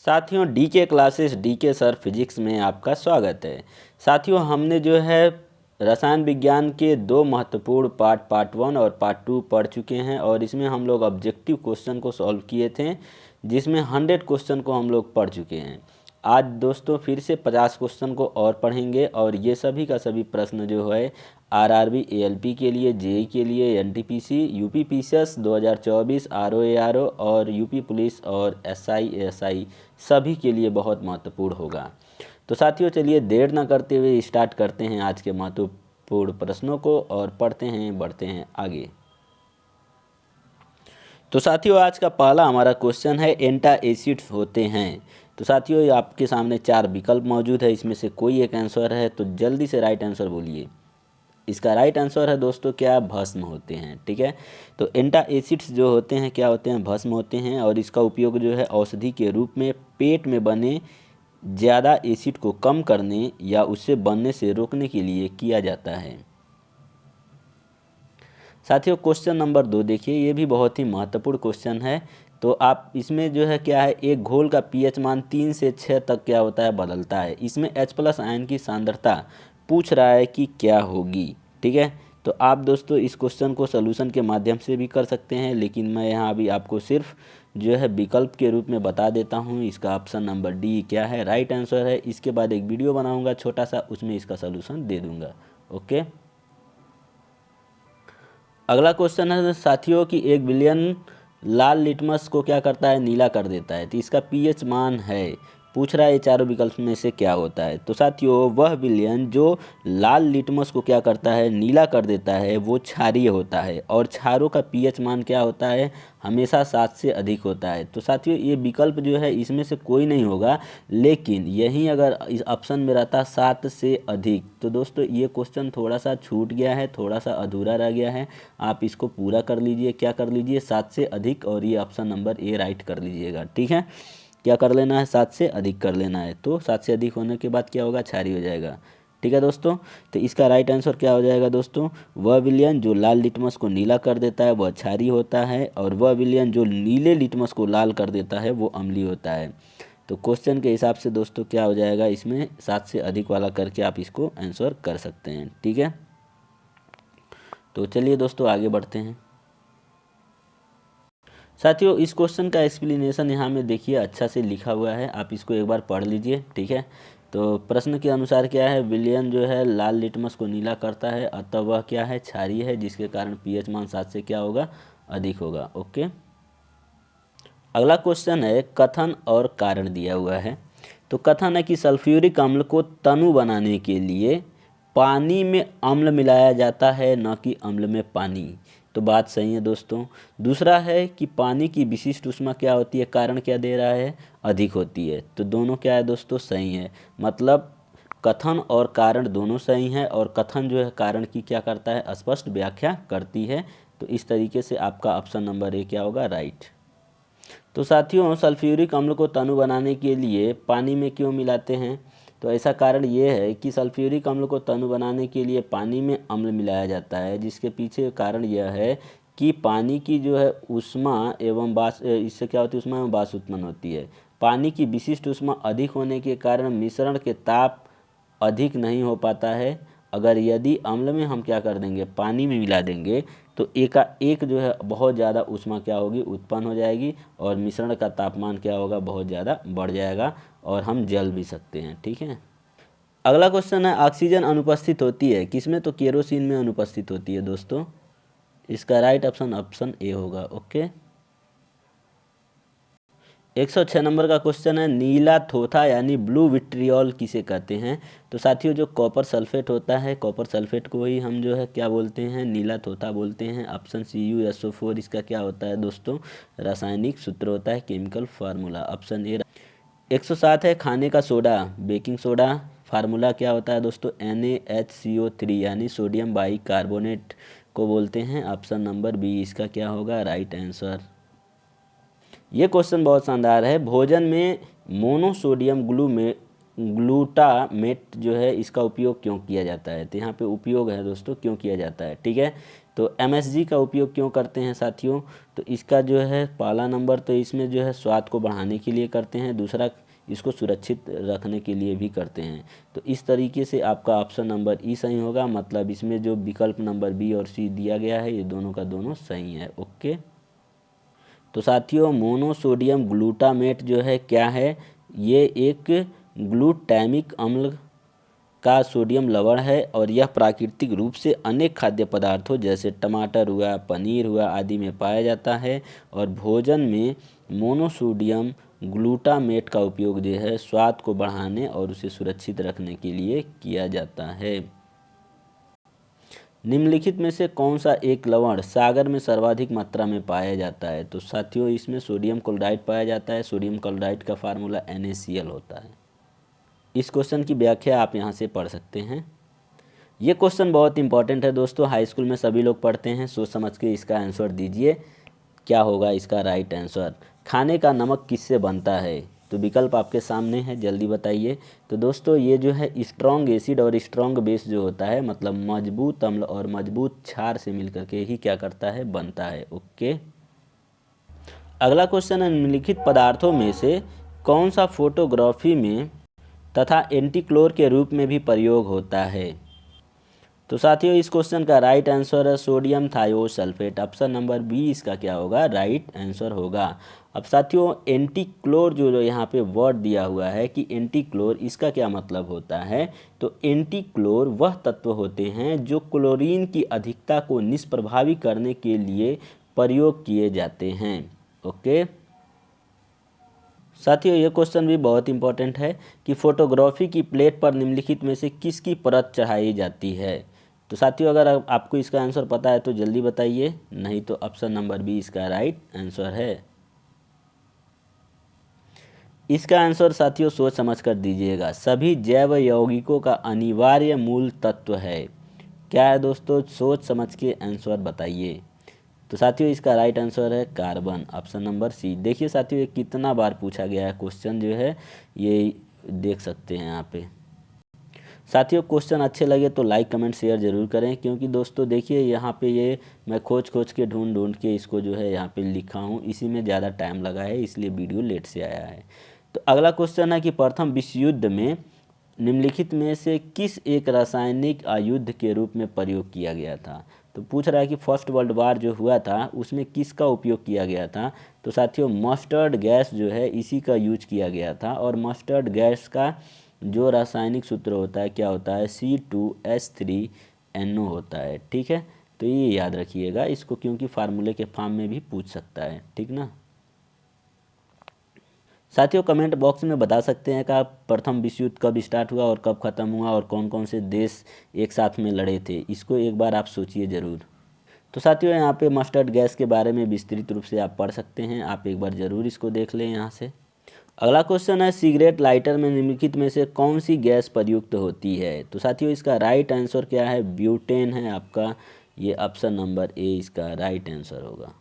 साथियों DK classes DK sir physics में आपका स्वागत है। साथियों हमने जो है रसायन विज्ञान के दो महत्वपूर्ण पार्ट 1 और पार्ट 2 पढ़ चुके हैं और इसमें हम लोग ऑब्जेक्टिव क्वेश्चन को सॉल्व किए थे, जिसमें 100 क्वेश्चन को हम लोग पढ़ चुके हैं। आज दोस्तों फिर से 50 क्वेश्चन को और पढ़ेंगे और ये सभी का सभी प्रश्न जो है आरआरबी एएलपी के लिए, जेई के लिए, एनटीपीसी, यूपी पीसीएस 2024, आरओएआरओ और यूपी पुलिस और एसआई एएसआई सभी के लिए बहुत महत्वपूर्ण होगा। तो साथियों चलिए देर न करते हुए स्टार्ट करते हैं आज के महत्वपूर्ण प्रश्नों को और पढ़ते हैं, बढ़ते हैं आगे। तो साथियों आज का पहला हमारा क्वेश्चन है एंटा एसिड्स होते हैं। तो साथियों आपके सामने 4 विकल्प मौजूद है, इसमें से कोई एक आंसर है, तो जल्दी से राइट आंसर बोलिए। इसका राइट आंसर है दोस्तों क्या, भस्म होते हैं। ठीक है, तो एंटा एसिड्स जो होते हैं क्या होते हैं, भस्म होते हैं और इसका उपयोग जो है औषधि के रूप में पेट में बने ज़्यादा एसिड को कम करने या उससे बनने से रोकने के लिए किया जाता है। साथियों क्वेश्चन नंबर 2 देखिए, ये भी बहुत ही महत्वपूर्ण क्वेश्चन है। तो आप इसमें जो है क्या है, एक घोल का पीएच मान 3 से 6 तक क्या होता है, बदलता है। इसमें H+ आयन की सांद्रता पूछ रहा है कि क्या होगी। ठीक है, तो आप दोस्तों इस क्वेश्चन को सॉल्यूशन के माध्यम से भी कर सकते हैं, लेकिन मैं यहाँ अभी आपको सिर्फ जो है विकल्प के रूप में बता देता हूँ। इसका ऑप्शन नंबर डी क्या है, राइट आंसर है। इसके बाद एक वीडियो बनाऊँगा छोटा सा, उसमें इसका सॉल्यूशन दे दूँगा। ओके, अगला क्वेश्चन है साथियों कि 1 बिलियन लाल लिटमस को क्या करता है, नीला कर देता है। तो इसका पीएच मान है, पूछ रहा है ये चारों विकल्प में से क्या होता है। तो साथियों वह विलयन जो लाल लिटमस को क्या करता है, नीला कर देता है, वो क्षारीय होता है और क्षारों का पीएच मान क्या होता है, हमेशा 7 से अधिक होता है। तो साथियों ये विकल्प जो है इसमें से कोई नहीं होगा, लेकिन यहीं अगर इस ऑप्शन में रहता 7 से अधिक, तो दोस्तों ये क्वेश्चन थोड़ा सा छूट गया है, थोड़ा सा अधूरा रह गया है। आप इसको पूरा कर लीजिए, क्या कर लीजिए, 7 से अधिक, और ये ऑप्शन नंबर ए राइट कर लीजिएगा। ठीक है, क्या कर लेना है, 7 से अधिक कर लेना है। तो 7 से अधिक होने के बाद क्या होगा, क्षारीय हो जाएगा। ठीक है दोस्तों, तो इसका राइट आंसर क्या हो जाएगा दोस्तों, वह विलयन जो लाल लिटमस को नीला कर देता है वह क्षारीय होता है, और वह विलयन जो नीले लिटमस को लाल कर देता है वो अम्लीय होता है। तो क्वेश्चन के हिसाब से दोस्तों क्या हो जाएगा, इसमें 7 से अधिक वाला करके आप इसको आंसर कर सकते हैं। ठीक है, तो चलिए दोस्तों आगे बढ़ते हैं। साथियों इस क्वेश्चन का एक्सप्लेनेशन यहाँ में देखिए अच्छा से लिखा हुआ है, आप इसको एक बार पढ़ लीजिए। ठीक है, तो प्रश्न के अनुसार क्या है, विलयन जो है लाल लिटमस को नीला करता है, अतः वह क्या है, क्षारीय है, जिसके कारण पीएच मान 7 से क्या होगा, अधिक होगा। ओके, अगला क्वेश्चन है कथन और कारण दिया हुआ है। तो कथन है कि सल्फ्यूरिक अम्ल को तनु बनाने के लिए पानी में अम्ल मिलाया जाता है, न कि अम्ल में पानी। तो बात सही है दोस्तों। दूसरा है कि पानी की विशिष्ट ऊष्मा क्या होती है, कारण क्या दे रहा है, अधिक होती है। तो दोनों क्या है दोस्तों, सही है। मतलब कथन और कारण दोनों सही हैं, और कथन जो है कारण की क्या करता है, स्पष्ट व्याख्या करती है। तो इस तरीके से आपका ऑप्शन नंबर ए क्या होगा, राइट। तो साथियों सल्फ्यूरिक अम्ल को तनु बनाने के लिए पानी में क्यों मिलाते हैं, तो ऐसा कारण ये है कि सल्फ्यूरिक अम्ल को तनु बनाने के लिए पानी में अम्ल मिलाया जाता है, जिसके पीछे कारण यह है कि पानी की जो है ऊष्मा एवं बाष्प, इससे क्या होती है, ऊष्मा एवं बाष्प उत्पन्न होती है। पानी की विशिष्ट ऊष्मा अधिक होने के कारण मिश्रण के ताप अधिक नहीं हो पाता है। अगर यदि अम्ल में हम क्या कर देंगे, पानी में मिला देंगे, तो एक जो है बहुत ज़्यादा ऊष्मा क्या होगी, उत्पन्न हो जाएगी, और मिश्रण का तापमान क्या होगा, बहुत ज़्यादा बढ़ जाएगा और हम जल भी सकते हैं। ठीक है, अगला क्वेश्चन है ऑक्सीजन अनुपस्थित होती है किसमें, तो केरोसिन में अनुपस्थित होती है दोस्तों। इसका राइट ऑप्शन ए होगा। ओके, 106 नंबर का क्वेश्चन है नीला थोथा यानी ब्लू विट्रियोल किसे कहते हैं। तो साथियों जो कॉपर सल्फेट होता है, कॉपर सल्फेट को ही हम जो है क्या बोलते हैं, नीला थोथा बोलते हैं। ऑप्शन CuSO4 इसका क्या होता है दोस्तों, रासायनिक सूत्र होता है, केमिकल फार्मूला, ऑप्शन ए। 107 है खाने का सोडा, बेकिंग सोडा, फार्मूला क्या होता है दोस्तों, NaHCO3 यानी सोडियम बाइकार्बोनेट को बोलते हैं। ऑप्शन नंबर बी इसका क्या होगा, राइट आंसर। ये क्वेश्चन बहुत शानदार है। भोजन में मोनोसोडियम ग्लूटामेट जो है इसका उपयोग क्यों किया जाता है, तो यहाँ पे उपयोग है दोस्तों, क्यों किया जाता है। ठीक है, तो MSG का उपयोग क्यों करते हैं साथियों? तो इसका जो है पहला नंबर तो इसमें जो है स्वाद को बढ़ाने के लिए करते हैं, दूसरा इसको सुरक्षित रखने के लिए भी करते हैं। तो इस तरीके से आपका ऑप्शन नंबर ई सही होगा, मतलब इसमें जो विकल्प नंबर बी और सी दिया गया है ये दोनों का दोनों सही है। ओके, तो साथियों मोनोसोडियम ग्लूटामेट जो है क्या है? ये एक ग्लूटामिक अम्ल का सोडियम लवण है और यह प्राकृतिक रूप से अनेक खाद्य पदार्थों जैसे टमाटर हुआ, पनीर हुआ आदि में पाया जाता है। और भोजन में मोनोसोडियम ग्लूटामेट का उपयोग जो है स्वाद को बढ़ाने और उसे सुरक्षित रखने के लिए किया जाता है। निम्नलिखित में से कौन सा एक लवण सागर में सर्वाधिक मात्रा में पाया जाता है? तो साथियों इसमें सोडियम क्लोराइड पाया जाता है। सोडियम क्लोराइड का फार्मूला NaCl होता है। इस क्वेश्चन की व्याख्या आप यहाँ से पढ़ सकते हैं। ये क्वेश्चन बहुत इंपॉर्टेंट है दोस्तों, हाई स्कूल में सभी लोग पढ़ते हैं। सोच समझ के इसका आंसर दीजिए, क्या होगा इसका राइट आंसर? खाने का नमक किससे बनता है? तो विकल्प आपके सामने है, जल्दी बताइए। तो दोस्तों ये जो है स्ट्रॉन्ग एसिड और स्ट्रॉन्ग बेस जो होता है, मतलब मजबूत अम्ल और मजबूत क्षार से मिलकर के ही क्या करता है, बनता है। ओके, अगला क्वेश्चन है निम्नलिखित पदार्थों में से कौन सा फोटोग्राफी में तथा एंटीक्लोर के रूप में भी प्रयोग होता है? तो साथियों इस क्वेश्चन का राइट आंसर है sodium thiosulphate. Option number B इसका क्या होगा, राइट आंसर होगा। अब साथियों एंटीक्लोर जो यहाँ पे वर्ड दिया हुआ है कि एंटीक्लोर, इसका क्या मतलब होता है? तो एंटीक्लोर वह तत्व होते हैं जो क्लोरीन की अधिकता को निष्प्रभावी करने के लिए प्रयोग किए जाते हैं। ओके, साथियों ये क्वेश्चन भी बहुत इंपॉर्टेंट है कि फोटोग्राफी की प्लेट पर निम्नलिखित में से किसकी परत चढ़ाई जाती है? तो साथियों अगर आपको इसका आंसर पता है तो जल्दी बताइए, नहीं तो ऑप्शन नंबर बी इसका राइट आंसर है। इसका आंसर साथियों सोच समझ कर दीजिएगा, सभी जैव यौगिकों का अनिवार्य मूल तत्व है। क्या है दोस्तों? सोच समझ के आंसर बताइए। तो साथियों इसका राइट आंसर है कार्बन, ऑप्शन नंबर सी। देखिए साथियों ये कितना बार पूछा गया है क्वेश्चन जो है, ये देख सकते हैं यहाँ पे। साथियों क्वेश्चन अच्छे लगे तो लाइक कमेंट शेयर ज़रूर करें, क्योंकि दोस्तों देखिए यहाँ पे ये मैं खोज के ढूंढ के इसको जो है यहाँ पे लिखा हूँ, इसी में ज़्यादा टाइम लगा है, इसलिए वीडियो लेट से आया है। तो अगला क्वेश्चन है कि प्रथम विश्व युद्ध में निम्नलिखित में से किस एक रासायनिक आयुध के रूप में प्रयोग किया गया था? तो पूछ रहा है कि फर्स्ट वर्ल्ड वार जो हुआ था उसमें किसका उपयोग किया गया था? तो साथियों मस्टर्ड गैस जो है इसी का यूज किया गया था। और मस्टर्ड गैस का जो रासायनिक सूत्र होता है क्या होता है, C2H3NO होता है। ठीक है, तो ये याद रखिएगा इसको, क्योंकि फार्मूले के फॉर्म में भी पूछ सकता है। ठीक ना साथियों, कमेंट बॉक्स में बता सकते हैं कि प्रथम विश्व युद्ध कब स्टार्ट हुआ और कब ख़त्म हुआ और कौन कौन से देश एक साथ में लड़े थे। इसको एक बार आप सोचिए ज़रूर। तो साथियों यहाँ पे मस्टर्ड गैस के बारे में विस्तृत रूप से आप पढ़ सकते हैं, आप एक बार ज़रूर इसको देख लें यहाँ से। अगला क्वेश्चन है सिगरेट लाइटर में निम्नलिखित में से कौन सी गैस प्रयुक्त होती है? तो साथियों इसका राइट आंसर क्या है, ब्यूटेन है आपका, ये ऑप्शन नंबर ए इसका राइट आंसर होगा।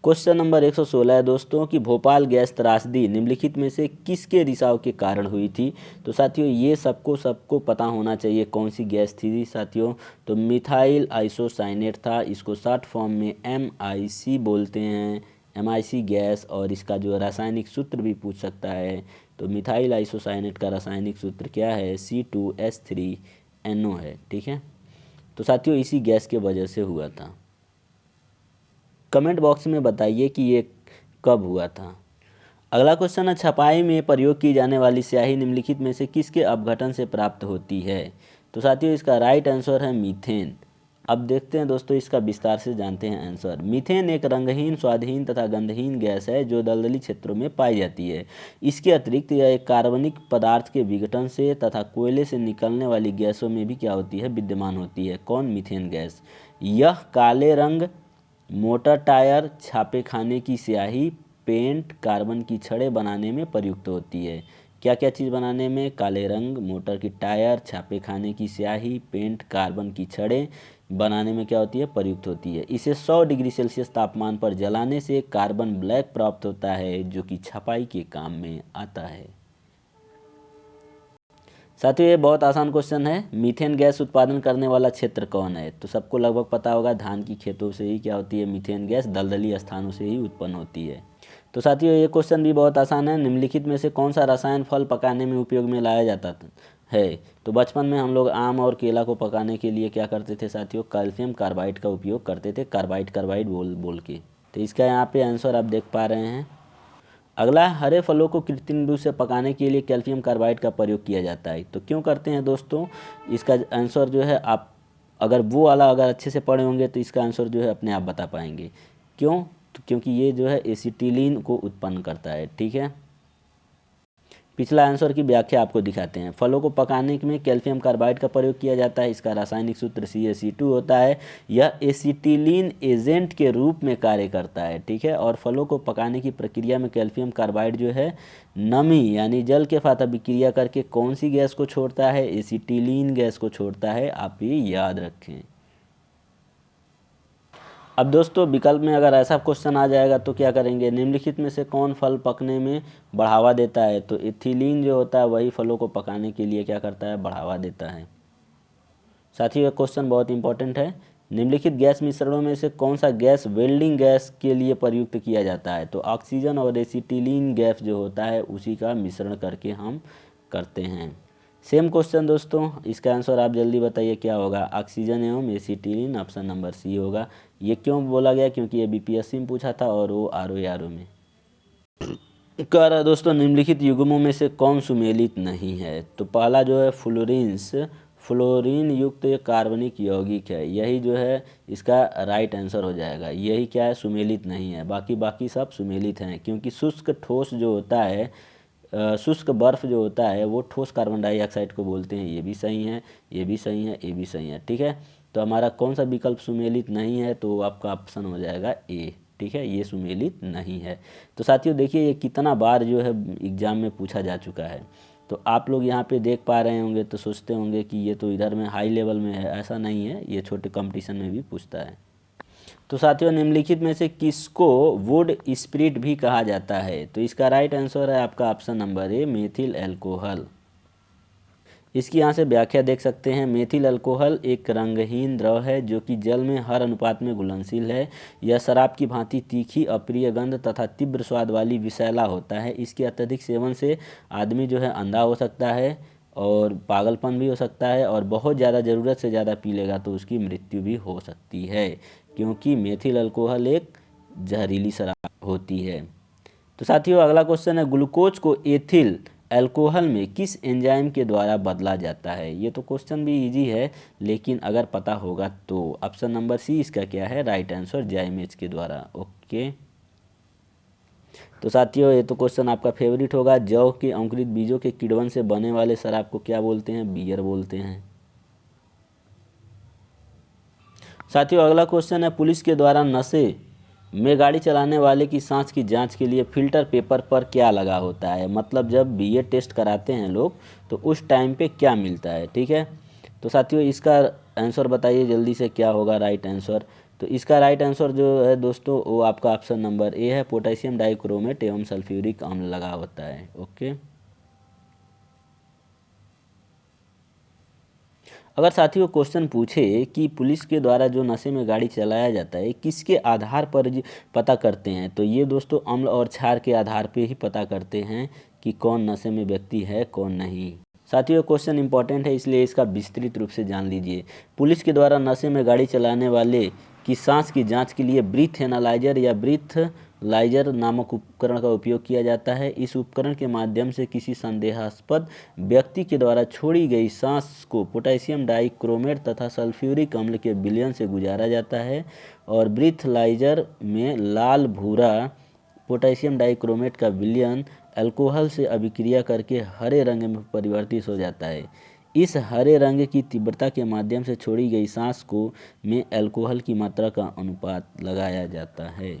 क्वेश्चन नंबर 116 है दोस्तों कि भोपाल गैस त्रासदी निम्नलिखित में से किसके रिसाव के कारण हुई थी? तो साथियों ये सबको पता होना चाहिए कौन सी गैस थी साथियों। तो मिथाइल आइसोसाइनेट था, इसको शॉर्ट फॉर्म में MIC बोलते हैं, MIC गैस। और इसका जो रासायनिक सूत्र भी पूछ सकता है, तो मिथाइल आइसोसाइनेट का रासायनिक सूत्र क्या है, C2H3NO है। ठीक है, तो साथियों इसी गैस के वजह से हुआ था। कमेंट बॉक्स में बताइए कि ये कब हुआ था। अगला क्वेश्चन है छपाई में प्रयोग की जाने वाली स्याही निम्नलिखित में से किसके अपघटन से प्राप्त होती है? तो साथियों इसका राइट आंसर है मीथेन। अब देखते हैं दोस्तों इसका विस्तार से जानते हैं आंसर। मीथेन एक रंगहीन, स्वादहीन तथा गंधहीन गैस है जो दलदली क्षेत्रों में पाई जाती है। इसके अतिरिक्त यह एक कार्बनिक पदार्थ के विघटन से तथा कोयले से निकलने वाली गैसों में भी क्या होती है, विद्यमान होती है। कौन? Methane gas. यह काले रंग, मोटर टायर, छापे खाने की स्याही, पेंट, कार्बन की छड़ें बनाने में प्रयुक्त होती है। क्या क्या चीज़ बनाने में? काले रंग, मोटर की टायर, छापे खाने की स्याही, पेंट, कार्बन की छड़ें बनाने में क्या होती है, प्रयुक्त होती है। इसे 100 डिग्री सेल्सियस तापमान पर जलाने से कार्बन ब्लैक प्राप्त होता है जो कि छपाई के काम में आता है। साथियों ये बहुत आसान क्वेश्चन है, मीथेन गैस उत्पादन करने वाला क्षेत्र कौन है? तो सबको लगभग पता होगा, धान की खेतों से ही क्या होती है मीथेन गैस, दलदली स्थानों से ही उत्पन्न होती है। तो साथियों ये क्वेश्चन भी बहुत आसान है, निम्नलिखित में से कौन सा रसायन फल पकाने में उपयोग में लाया जाता है? तो बचपन में हम लोग आम और केला को पकाने के लिए क्या करते थे साथियों? कैल्शियम कार्बाइड का उपयोग करते थे, कार्बाइड बोल बोल के। तो इसका यहाँ पे आंसर आप देख पा रहे हैं। अगला, हरे फलों को कृत्रिम रूप से पकाने के लिए कैल्शियम कार्बाइड का प्रयोग किया जाता है। तो क्यों करते हैं दोस्तों? इसका आंसर जो है आप अगर वो वाला अगर अच्छे से पढ़े होंगे तो इसका आंसर जो है अपने आप बता पाएंगे। क्यों? तो क्योंकि ये जो है एसिटिलीन को उत्पन्न करता है। ठीक है, पिछला आंसर की व्याख्या आपको दिखाते हैं। फलों को पकाने में कैल्शियम कार्बाइड का प्रयोग किया जाता है। इसका रासायनिक सूत्र CaC2 होता है। यह एसिटिलीन एजेंट के रूप में कार्य करता है। ठीक है, और फलों को पकाने की प्रक्रिया में कैल्शियम कार्बाइड जो है नमी यानी जल के साथ अभिक्रिया करके कौन सी गैस को छोड़ता है? एसिटिलीन गैस को छोड़ता है। आप ये याद रखें। अब दोस्तों विकल्प में अगर ऐसा क्वेश्चन आ जाएगा तो क्या करेंगे? निम्नलिखित में से कौन फल पकने में बढ़ावा देता है? तो एथिलीन जो होता है वही फलों को पकाने के लिए क्या करता है? बढ़ावा देता है। साथियों ये क्वेश्चन बहुत इंपॉर्टेंट है। निम्नलिखित गैस मिश्रणों में से कौन सा गैस वेल्डिंग गैस के लिए प्रयुक्त किया जाता है? तो ऑक्सीजन और एसिटिलीन गैस जो होता है उसी का मिश्रण करके हम करते हैं। सेम क्वेश्चन दोस्तों, इसका आंसर आप जल्दी बताइए क्या होगा? ऑक्सीजन एवं एसिटिलीन, ऑप्शन नंबर सी होगा। ये क्यों बोला गया? क्योंकि ये BPSC में पूछा था और वो RO में कह रहा है। दोस्तों निम्नलिखित युग्मों में से कौन सुमेलित नहीं है? तो पहला जो है फ्लोरीन युक्त एक कार्बनिक यौगिक है, यही जो है इसका राइट आंसर हो जाएगा। यही क्या है? सुमेलित नहीं है। बाकी सब सुमेलित हैं, क्योंकि शुष्क ठोस जो होता है, शुष्क बर्फ़ जो होता है वो ठोस कार्बन डाइऑक्साइड को बोलते हैं। ये भी सही है, ये भी सही है, ये भी सही है। ठीक है, तो हमारा कौन सा विकल्प सुमेलित नहीं है? तो आपका ऑप्शन हो जाएगा ए। ठीक है, ये सुमेलित नहीं है। तो साथियों देखिए ये कितना बार जो है एग्ज़ाम में पूछा जा चुका है। तो आप लोग यहाँ पे देख पा रहे होंगे तो सोचते होंगे कि ये तो इधर में हाई लेवल में है। ऐसा नहीं है, ये छोटे कंपटीशन में भी पूछता है। तो साथियों निम्नलिखित में से किसको वुड स्पिरिट भी कहा जाता है? तो इसका राइट आंसर है आपका option number A, methyl alcohol. इसकी यहाँ से व्याख्या देख सकते हैं। मेथिल अल्कोहल एक रंगहीन द्रव है जो कि जल में हर अनुपात में घुलनशील है। यह शराब की भांति तीखी, अप्रिय गंध तथा तीव्र स्वाद वाली विषैला होता है। इसके अत्यधिक सेवन से आदमी जो है अंधा हो सकता है और पागलपन भी हो सकता है, और बहुत ज़्यादा ज़रूरत से ज़्यादा पी लेगा तो उसकी मृत्यु भी हो सकती है, क्योंकि मेथिल अल्कोहल एक जहरीली शराब होती है। तो साथियों अगला क्वेश्चन है, ग्लूकोज को एथिल अल्कोहल में किस एंजाइम के द्वारा बदला जाता है? ये तो क्वेश्चन भी इजी है, लेकिन अगर पता होगा तो ऑप्शन नंबर सी इसका क्या है? राइट आंसर, जाइमेज के द्वारा। ओके, तो साथियों ये तो क्वेश्चन आपका फेवरेट होगा। जौ के अंकुरित बीजों के किण्वन से बने वाले शराब को क्या बोलते हैं? बियर बोलते हैं। साथियों अगला क्वेश्चन है, पुलिस के द्वारा नशे में गाड़ी चलाने वाले की सांस की जांच के लिए फिल्टर पेपर पर क्या लगा होता है? मतलब जब BA टेस्ट कराते हैं लोग तो उस टाइम पे क्या मिलता है? ठीक है, तो साथियों इसका आंसर बताइए जल्दी से क्या होगा राइट आंसर? तो इसका राइट आंसर जो है दोस्तों वो आपका ऑप्शन नंबर ए है, पोटेशियम डाइक्रोमेट एवं सल्फ्यूरिक अम्ल लगा होता है। ओके, अगर साथियों क्वेश्चन पूछे कि पुलिस के द्वारा जो नशे में गाड़ी चलाया जाता है किसके आधार पर पता करते हैं? तो ये दोस्तों अम्ल और क्षार के आधार पे ही पता करते हैं कि कौन नशे में व्यक्ति है कौन नहीं। साथियों क्वेश्चन इंपॉर्टेंट है इसलिए इसका विस्तृत रूप से जान लीजिए। पुलिस के द्वारा नशे में गाड़ी चलाने वाले की सांस की जांच के लिए ब्रीथ एनालाइजर या ब्रीथ लाइजर नामक उपकरण का उपयोग किया जाता है। इस उपकरण के माध्यम से किसी संदेहास्पद व्यक्ति के द्वारा छोड़ी गई सांस को पोटेशियम डाइक्रोमेट तथा सल्फ्यूरिक अम्ल के विलयन से गुजारा जाता है, और ब्रीथलाइजर में लाल भूरा पोटेशियम डाइक्रोमेट का विलयन अल्कोहल से अभिक्रिया करके हरे रंग में परिवर्तित हो जाता है। इस हरे रंग की तीव्रता के माध्यम से छोड़ी गई सांस को में अल्कोहल की मात्रा का अनुपात लगाया जाता है।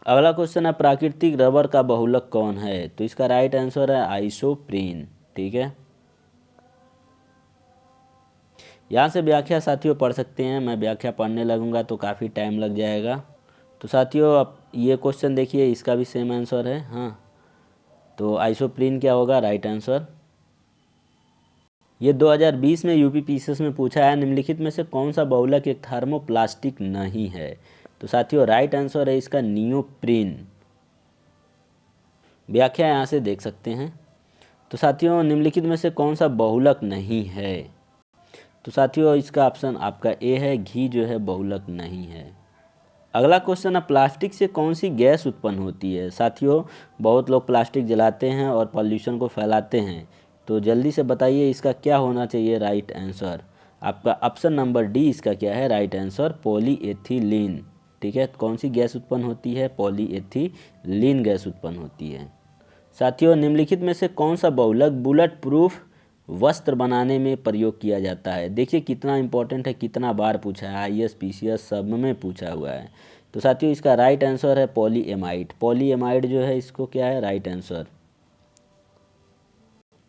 अगला क्वेश्चन है, प्राकृतिक रबर का बहुलक कौन है? तो इसका राइट आंसर है आइसोप्रीन। ठीक है, यहाँ से व्याख्या साथियों पढ़ सकते हैं। मैं व्याख्या पढ़ने लगूंगा तो काफ़ी टाइम लग जाएगा। तो साथियों अब ये क्वेश्चन देखिए, इसका भी सेम आंसर है। हाँ, तो आइसोप्रीन क्या होगा? Right answer. ये 2020 में यूपीपीसीएस में पूछा है, निम्नलिखित में से कौन सा बहुलक एक थर्मोप्लास्टिक नहीं है? तो साथियों राइट आंसर है इसका नियोप्रीन। व्याख्या यहाँ से देख सकते हैं। तो साथियों निम्नलिखित में से कौन सा बहुलक नहीं है? तो साथियों इसका ऑप्शन आपका ए है, घी जो है बहुलक नहीं है। अगला क्वेश्चन है, प्लास्टिक से कौन सी गैस उत्पन्न होती है? साथियों बहुत लोग प्लास्टिक जलाते हैं और पॉल्यूशन को फैलाते हैं, तो जल्दी से बताइए इसका क्या होना चाहिए राइट आंसर? आपका ऑप्शन नंबर डी इसका क्या है राइट आंसर? पॉलीएथिलीन। ठीक है, कौन सी गैस उत्पन्न होती है? पॉलीएथिलीन गैस उत्पन्न होती है। साथियों निम्नलिखित में से कौन सा बहुलक बुलेट प्रूफ वस्त्र बनाने में प्रयोग किया जाता है? देखिए कितना इंपॉर्टेंट है, कितना बार पूछा है, आईएएस पीसीएस सब में पूछा हुआ है। तो साथियों इसका राइट आंसर है पॉलीएमाइड। पॉलीएमाइड जो है इसको क्या है राइट आंसर।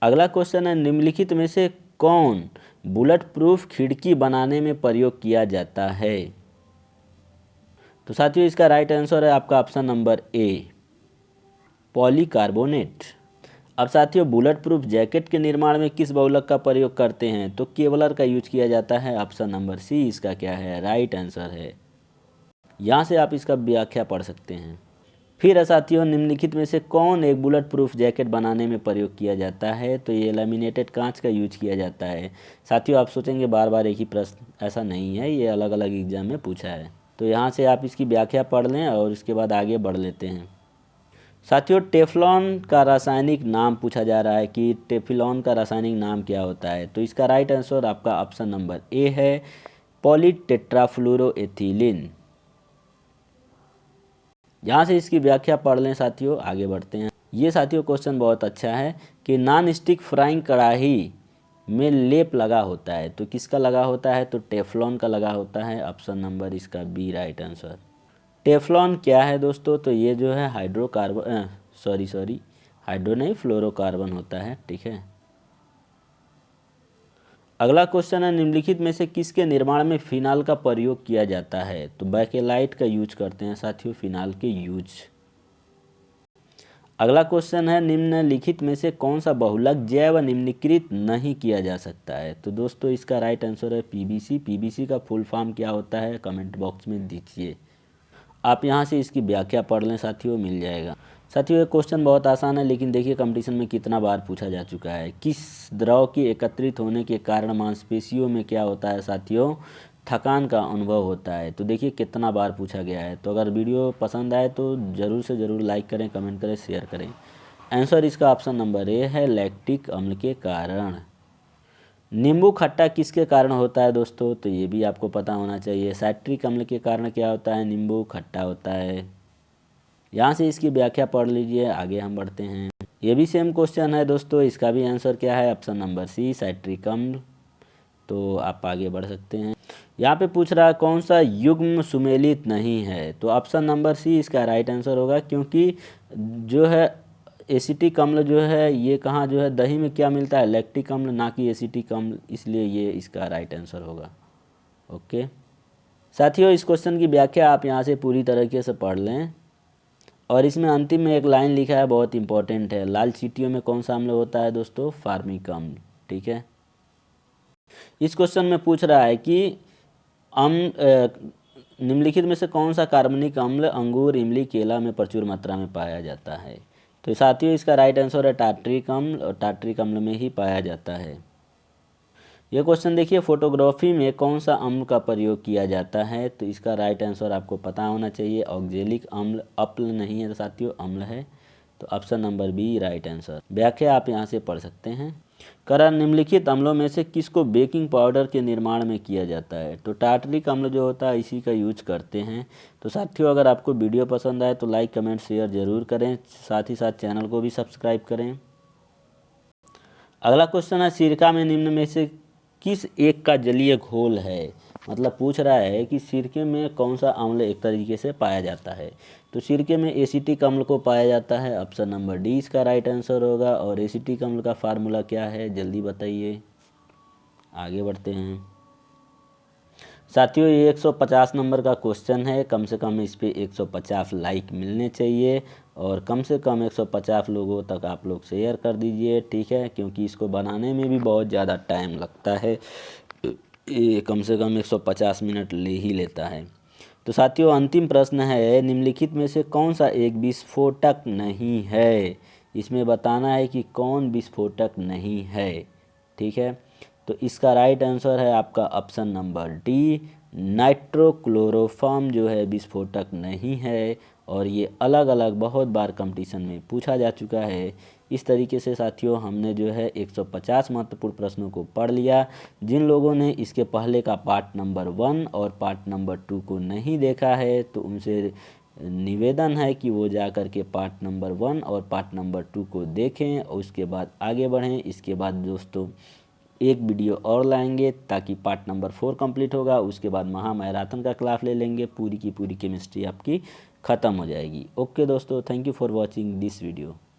अगला क्वेश्चन है, निम्नलिखित में से कौन बुलेट प्रूफ खिड़की बनाने में प्रयोग किया जाता है? तो साथियों इसका राइट आंसर है आपका ऑप्शन नंबर ए, पॉलीकार्बोनेट। अब साथियों बुलेट प्रूफ जैकेट के निर्माण में किस बहुलक का प्रयोग करते हैं? तो केवलर का यूज किया जाता है। ऑप्शन नंबर सी इसका क्या है राइट आंसर है। यहाँ से आप इसका व्याख्या पढ़ सकते हैं। फिर साथियों निम्नलिखित में से कौन एक बुलेट प्रूफ जैकेट बनाने में प्रयोग किया जाता है? तो ये लैमिनेटेड कांच का यूज किया जाता है। साथियों आप सोचेंगे बार बार एक ही प्रश्न, ऐसा नहीं है, ये अलग अलग एग्जाम में पूछा है। तो यहाँ से आप इसकी व्याख्या पढ़ लें और इसके बाद आगे बढ़ लेते हैं। साथियों टेफ्लॉन का रासायनिक नाम पूछा जा रहा है कि टेफ्लॉन का रासायनिक नाम क्या होता है? तो इसका राइट आंसर आपका ऑप्शन नंबर ए है, पॉलीटेट्राफ्लोरोएथिलीन। यहाँ से इसकी व्याख्या पढ़ लें साथियों, आगे बढ़ते हैं। ये साथियों क्वेश्चन बहुत अच्छा है कि नॉन स्टिक फ्राइंग कढ़ाई में लेप लगा होता है, तो किसका लगा होता है? तो टेफ्लॉन का लगा होता है। ऑप्शन नंबर इसका बी राइट आंसर। टेफ्लॉन क्या है दोस्तों? तो ये जो है हाइड्रोकार्बन हाइड्रो नहीं फ्लोरोकार्बन होता है। ठीक है, अगला क्वेश्चन है, निम्नलिखित में से किसके निर्माण में फिनाल का प्रयोग किया जाता है? तो बैकेलाइट का यूज करते हैं साथियों फिनाल के यूज। अगला क्वेश्चन है, निम्नलिखित में से कौन सा बहुलक जैव निम्नीकृत नहीं किया जा सकता है? तो दोस्तों इसका राइट आंसर है पीबीसी। पीबीसी का फुल फॉर्म क्या होता है कमेंट बॉक्स में दीजिए। आप यहाँ से इसकी व्याख्या पढ़ लें साथियों, मिल जाएगा। साथियों ये क्वेश्चन बहुत आसान है, लेकिन देखिए कंपटीशन में कितना बार पूछा जा चुका है। किस द्रव के एकत्रित होने के कारण मांसपेशियों में क्या होता है साथियों? थकान का अनुभव होता है। तो देखिए कितना बार पूछा गया है। तो अगर वीडियो पसंद आए तो ज़रूर से ज़रूर लाइक करें, कमेंट करें, शेयर करें। आंसर इसका ऑप्शन नंबर ए है, लैक्टिक अम्ल के कारण। नींबू खट्टा किसके कारण होता है दोस्तों? तो ये भी आपको पता होना चाहिए। साइट्रिक अम्ल के कारण क्या होता है? नींबू खट्टा होता है। यहाँ से इसकी व्याख्या पढ़ लीजिए, आगे हम बढ़ते हैं। ये भी सेम क्वेश्चन है दोस्तों, इसका भी आंसर क्या है? ऑप्शन नंबर सी साइट्रिक अम्ल। तो आप आगे बढ़ सकते हैं। यहाँ पे पूछ रहा है कौन सा युग्म सुमेलित नहीं है? तो ऑप्शन नंबर सी इसका राइट आंसर होगा, क्योंकि जो है एसिटिक अम्ल जो है ये कहाँ जो है दही में क्या मिलता है? लैक्टिक अम्ल, ना कि एसिटिक अम्ल, इसलिए ये इसका राइट आंसर होगा। ओके साथियों इस क्वेश्चन की व्याख्या आप यहाँ से पूरी तरीके से पढ़ लें, और इसमें अंतिम में एक लाइन लिखा है बहुत इंपॉर्टेंट है, लाल चींटियों में कौन सा अम्ल होता है दोस्तों? फार्मिक अम्ल। ठीक है, इस क्वेश्चन में पूछ रहा है कि निम्नलिखित में से कौन सा कार्बनिक अम्ल अंगूर, इमली, केला में प्रचुर मात्रा में पाया जाता है? तो साथियों इसका राइट आंसर है टार्ट्रिक अम्ल, और टार्ट्रिक अम्ल में ही पाया जाता है। यह क्वेश्चन देखिए, फोटोग्राफी में कौन सा अम्ल का प्रयोग किया जाता है? तो इसका राइट आंसर आपको पता होना चाहिए, ऑक्जेलिक अम्ल। अपल नहीं है साथियों, अम्ल है। तो option number B right answer. व्याख्या आप यहाँ से पढ़ सकते हैं। कारण निम्नलिखित अम्लों में से किसको बेकिंग पाउडर के निर्माण में किया जाता है? तो टार्टरिक अम्ल जो होता है इसी का यूज करते हैं। तो साथियों अगर आपको वीडियो पसंद आए तो लाइक, कमेंट, शेयर जरूर करें, साथ ही साथ चैनल को भी सब्सक्राइब करें। अगला क्वेश्चन है, सिरका में निम्न में से किस एक का जलीय घोल है? मतलब पूछ रहा है कि सिरके में कौन सा अम्ल एक तरीके से पाया जाता है? तो सिरके में एसिटिक अम्ल को पाया जाता है। ऑप्शन नंबर डी इसका राइट आंसर होगा। और एसिटिक अम्ल का फार्मूला क्या है जल्दी बताइए, आगे बढ़ते हैं। साथियों ये 150 नंबर का क्वेश्चन है, कम से कम इस पर 150 लाइक मिलने चाहिए। और कम से कम 150 लोगों तक आप लोग शेयर कर दीजिए, ठीक है, क्योंकि इसको बनाने में भी बहुत ज़्यादा टाइम लगता है, ये कम से कम 150 मिनट ले ही लेता है। तो साथियों अंतिम प्रश्न है, निम्नलिखित में से कौन सा एक विस्फोटक नहीं है। इसमें बताना है कि कौन विस्फोटक नहीं है, ठीक है। तो इसका राइट आंसर है आपका ऑप्शन नंबर डी, नाइट्रोक्लोरोफॉर्म जो है विस्फोटक नहीं है, और ये अलग अलग बहुत बार कंपटीशन में पूछा जा चुका है। इस तरीके से साथियों हमने जो है 150 महत्वपूर्ण प्रश्नों को पढ़ लिया। जिन लोगों ने इसके पहले का पार्ट नंबर 1 और पार्ट नंबर 2 को नहीं देखा है तो उनसे निवेदन है कि वो जा कर के पार्ट नंबर 1 और पार्ट नंबर 2 को देखें और उसके बाद आगे बढ़ें। इसके बाद दोस्तों एक वीडियो और लाएंगे ताकि पार्ट नंबर 4 कंप्लीट होगा, उसके बाद महामैराथन का क्लास ले लेंगे, पूरी की पूरी केमिस्ट्री आपकी ख़त्म हो जाएगी। ओके दोस्तों, thank you for watching this video.